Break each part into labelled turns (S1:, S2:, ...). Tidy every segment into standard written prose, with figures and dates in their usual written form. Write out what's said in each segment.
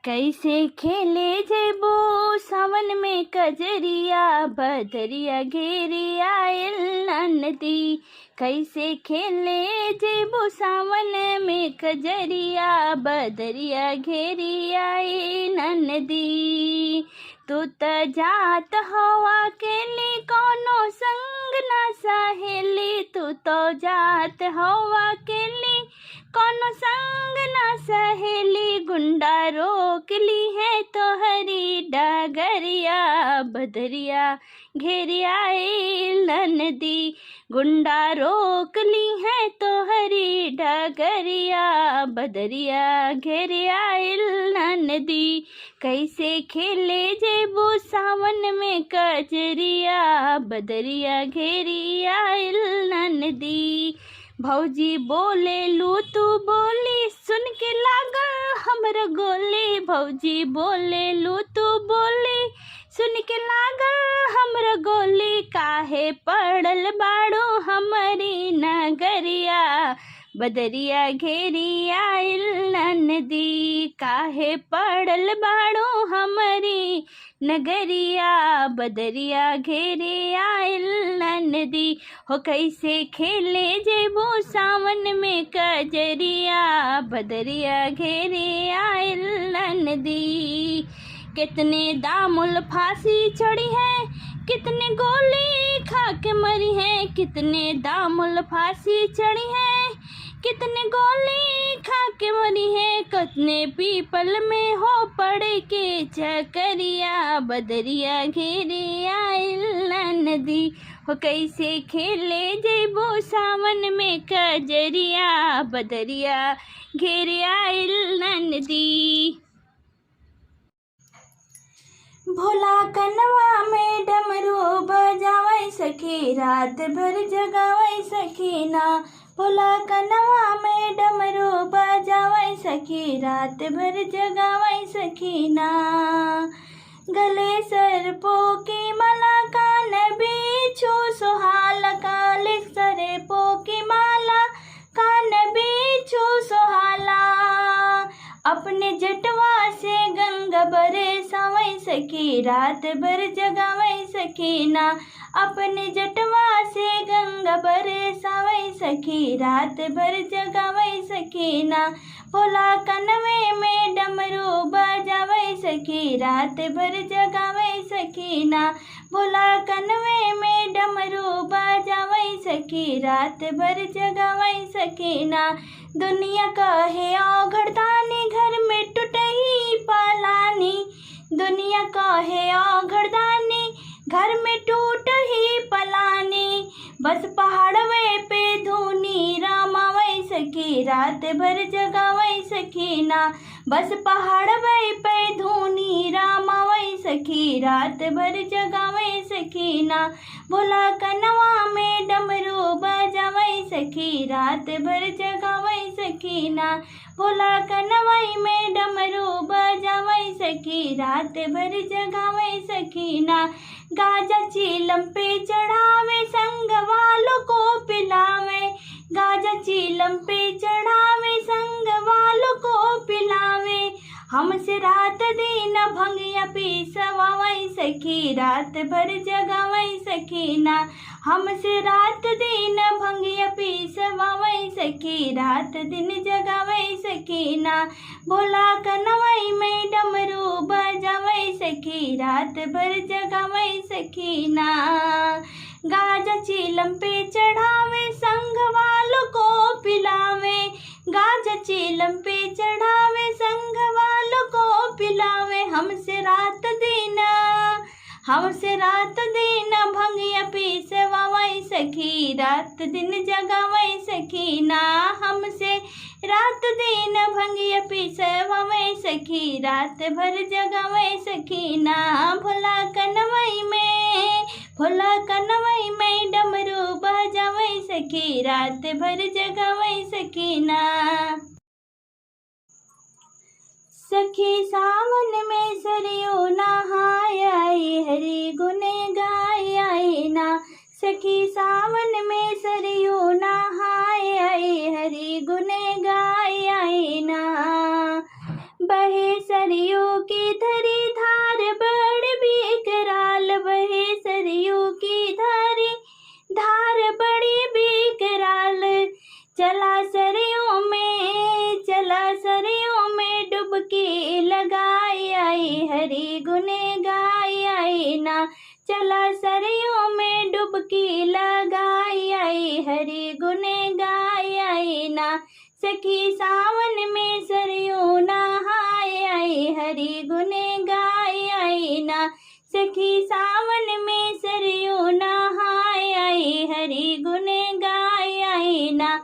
S1: कैसे खेले जेबो सावन में कजरिया, बदरिया घेरी आयल नदी। कैसे खेले जेबो सावन में कजरिया, बदरिया घेरी आयल नदी। तू त जात हवा केली कोनो संग ना सहेली, तू तो जात हवा केली कोनो संग ना सहेली। गुंडा रोक ली है तो हरी डगरिया, बदरिया घेरी आइल नदी। गुंडा रोक ली है तो हरी डगरिया, बदरिया घेरी आइल नदी। कैसे खेले जेबू सावन में कजरिया, बदरिया घेरी आइल नदी। भौजी बोले लू तू बोली, सुन के लागल हमर गोली। भौजी बोले लू तू बोली, सुन के लागल हमर गोली। काहे पड़ल बाड़ो हमारी नगरिया, बदरिया घेरी आइल नदी। काहे पड़ल बाड़ो हमारी नगरिया, बदरिया घेरी आइल नदी। हो कैसे खेले जेबो सावन में कजरिया, बदरिया घेरी आइल नदी। कितने दामुल फांसी चढ़ी है, कितने गोली खा के मरी है। कितने दामुल फांसी चढ़ी है, कितने गोली खा के मरी है। कितने पीपल में हो पड़े के चकरिया, बदरिया घेरी आइल नदी। हो कैसे खेले जेबो सावन में कजरिया, बदरिया घेरी आइल नदी। भोला कनवा में डमरू बजावै सखी, रात भर जगावै सखी ना। भोला कनवा में डमरू बजावै सखी, रात भर जगावै सखी ना। गले सर्पों की माला, कान बिच्छू सुहाल। काले सर्पों की माला, कान बिच्छू सुहाला। अपने जटवा से गंगा बरसावै सखी, रात भर जगावै सखी ना। अपने जटवा से गंगा बरसावै सखी, रात भर जगावै सखी ना। भोला कनवे में डमरू बजावै सखी, रात भर जगावै सखी ना। भोला कनवे में डमरू बजावै सखी, रात भर जगावै सखी ना। दुनिया कहे औघड़दानी, घर में टूटही पलानी। दुनिया कहे औघड़दानी, घर में टूट ही पलानी। बस पहाड़वे पे धुनी रमावै सखी, रात भर जगावै सखी ना। बस पहाड़वे पे धुनी रमावै सखी, रात भर जगावै सखी ना। भोला कनवा में डमरू बजावै सखी, रात भर जगावै सखी ना। भोला कनवाई में डमरू बजावै सखी, रात भर जगावै सखी ना। गाजा चीलम पे चढ़ावे, संग वालों को पिलावे। गाजा चीलम पे चढ़ावे, संग वालों को पिलावे। हमसे रात दिन भंगिया पिसवावै सखी, रात भर जगावै सखी ना। हमसे रात दिन भंगिया पिसवावै सखी, रात दिन जगावै सखी ना। भोला कनवाई में डमरू बजावै सखी, रात भर जगावै सखी ना। गाजा चीलम पे चढ़ावे, संग वालों को पिलावे। गाजा चीलम पे चढ़ावे, संग वालों को पिलावे। हमसे रात दिन भंगिया पिसवावै सखी, रात दिन जगावै सखी ना। हमसे रात दिन भंगिया पिसवावै सखी, रात भर जगावै सखी ना। भोला कनवई में डमरू बजावै सखी, रात भर जगावै सखी ना। सखी सावन में सरयू नहाय आई, हरि गुण गाय आई ना। सखी सावन में सरयू नहाय आई, हरि गुण गाय आई ना। बहे सरयू की धरी धार बड़ बिकराल, बहे सरयू की धरी धार बड़ी बिकराल। चला सरयू में, चला सरयू में डुबकी लगाई आई, हरि गुण गाई आई ना। चला सरयू में डुबकी लगाई आई, हरि गुण गाई आई ना। सखी सावन में सरयू नहाए आई, हरि गुण गाई आई ना। सखी सावन में सरयू नहाए आई, हरि गुण गाई आई ना।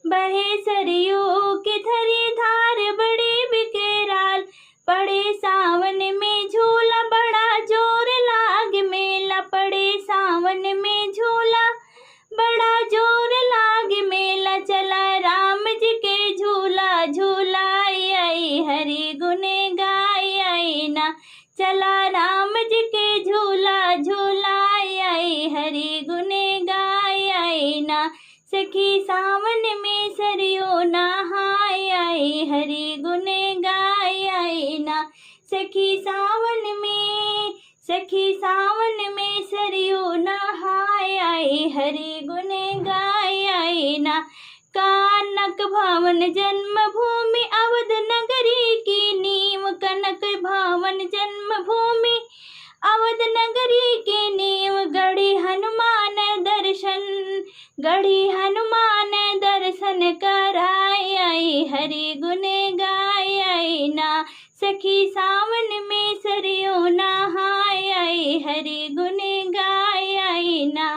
S1: बहे सरयू की धरी धार बड़ी बिकराल, पड़े सावन में झूला बड़ा जोर लाग मेला, पड़े सावन में झूला बड़ा जोर लाग मेला। चला राम जी के झूला झूलाई आई, हरि गुण गाई आई ना। चला राम जी के झूला झूलाई आई, हरि गुण गाई आई ना। सखी सावन में सरयू नहाए आई, हरि गुण गाई आई ना। सखी सावन में, सखी सावन में सरयू नहाए आई, हरि गुण गाई आई ना। कनक भवन जन्मभूमि अवध नगरी की नींव, कनक भवन जन्मभूमि अवध नगरी की नींव। गढ़ी हनुमान दर्शन, गढ़ी हनुमान दर्शन कराई आई, हरि गुण गाई आई ना। सखी सावन में सरयू नहाए आई, हरि गुण गाई आई ना।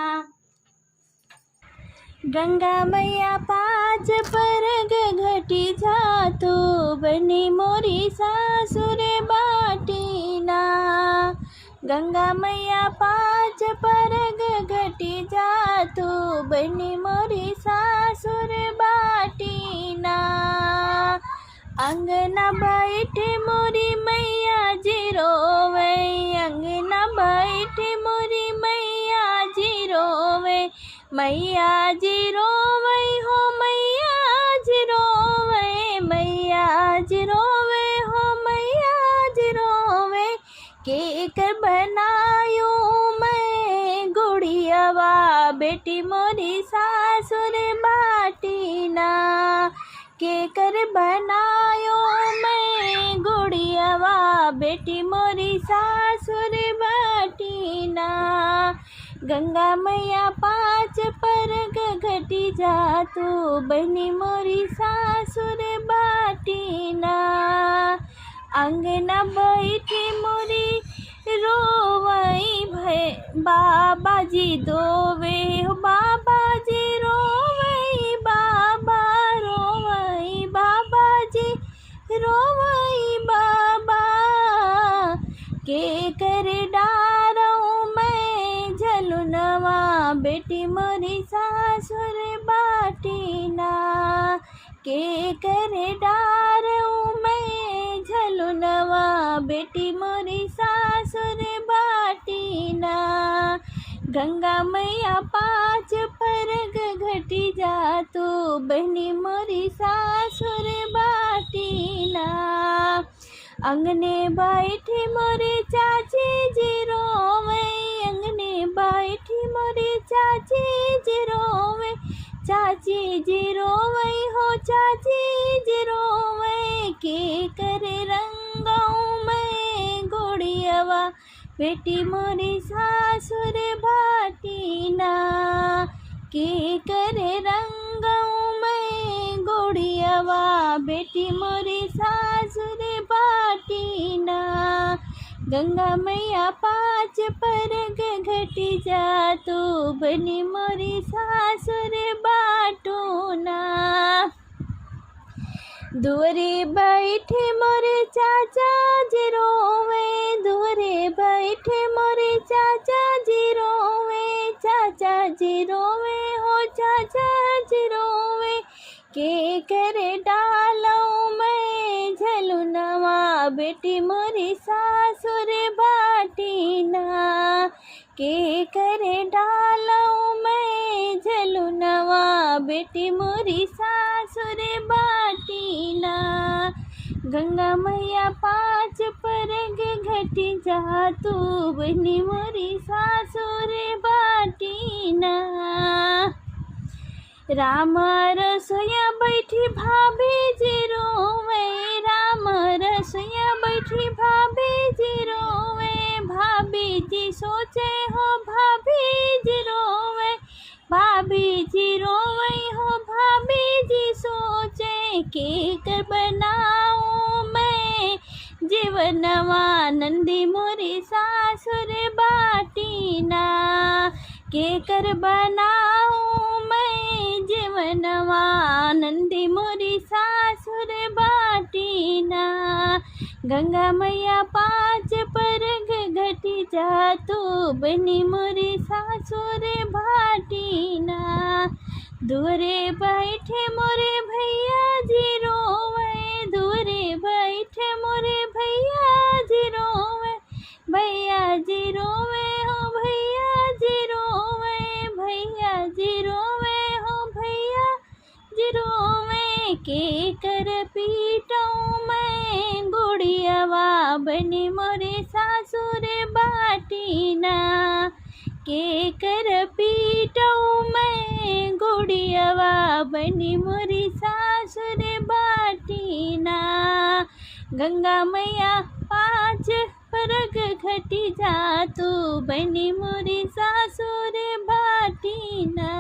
S1: गंगा मैया पाँच परग घटी जातो, बनी मोरी सासुर बाटी ना। गंगा मैया पाँच परग घटी जातो, बनी मोरी सासुर बाटी ना। अंगना बैठे मोरी मैया जी रोवे, अंगना बैठे मोरी मैया जी रोवे। मैया जी रोवे हो, मैया जी रोवे, मैया जी रोवे हो, मैया जी रोवे। केकर बनायो मैं गुड़ियावा, बेटी मोरी सासुर बाटी ना। केकर बनायो मैं गुड़ियावा, बेटी मोरी सासुर बाटी ना। गंगा मैया पाँच परग घटी जातो, बनी मोरी सासुर बाटी ना। अंगना बैठी मोरी रोवई भय, बाबा जी दोवे हो, बाबा जी रोवई, बाबा रोवई, बाबा जी रोवई बाबा। के कर डारूं मैं झलुनवा, बेटी मोरी सासुर बाटी ना। के कर डारूं मैं झलुनवा, बेटी मोरी सासुर बाटी ना। गंगा मैया पाँच परग घटी जातो, बहनी मोरी सासुर बाटी ना। अंगने बैठी मोरे चाची जी रोवे, अंगने बैठी मोरे चाची जी रोवे। चाची जी रोवे हो, चाची जी रोवे। के करे रंगाऊं मैं गुड़ियावा, बेटी मोरी सासुर बाटी ना। के करे रंगाऊं मैं गुड़ियावा, बेटी मोरी सासुर बाटी ना। गंगा मैया पाँच परग घटी जातो, बनी मोरी सासुर बाटो ना। दुअरे बैठे मोरे चाचा जी रोवे, दुअरे बैठे मोरे चाचा जी रोवे। चाचा जी रोवे हो, चाचा जी रोवे। के करे डालूं मैं झलुनवा, बेटी मोरी सासुर बाटी ना। के करे डालूं मैं झलुनवा, बेटी मोरी सासुर बाटी ना। गंगा मैया पाँच परग घटी जा तू बनी मोरी सासुर बाटीना। राम रसोया बैठी भाभी जी रोवे, राम रसोया बैठी भाभी जी रोवे, भाभी जी सोचे हो भाभी जी रोवे, भाभी जी रोवे हो भाभी जी सोचे, केक बनाऊं मैं जीवनवा नंदी मोरी सासुर बाटीना। केकर बनाऊं मैं जीवनवा नंदी मोरी सासुर बाटीना। गंगा मैया पाँच परग घटी जा तू बनी मोरी सासुर बाटीना। दूरे बैठे मोरे भैया जी रोवे, दूरे बैठे मोरे भैया जी रोवे, भैया जी रोवे हो भैया जी रोवे, भैया जी रोवे हो भैया जी रोवे। के कर पीटूं मैं गुड़ियावा बनी मोरे सासुर बाटीना। के कर पीटूं मैं गुड़ियावा बनी मोरी सासुर बाटीना। गंगा मैया पाँच परग घटी जा तू बनी मोरी सासुर बाटीना।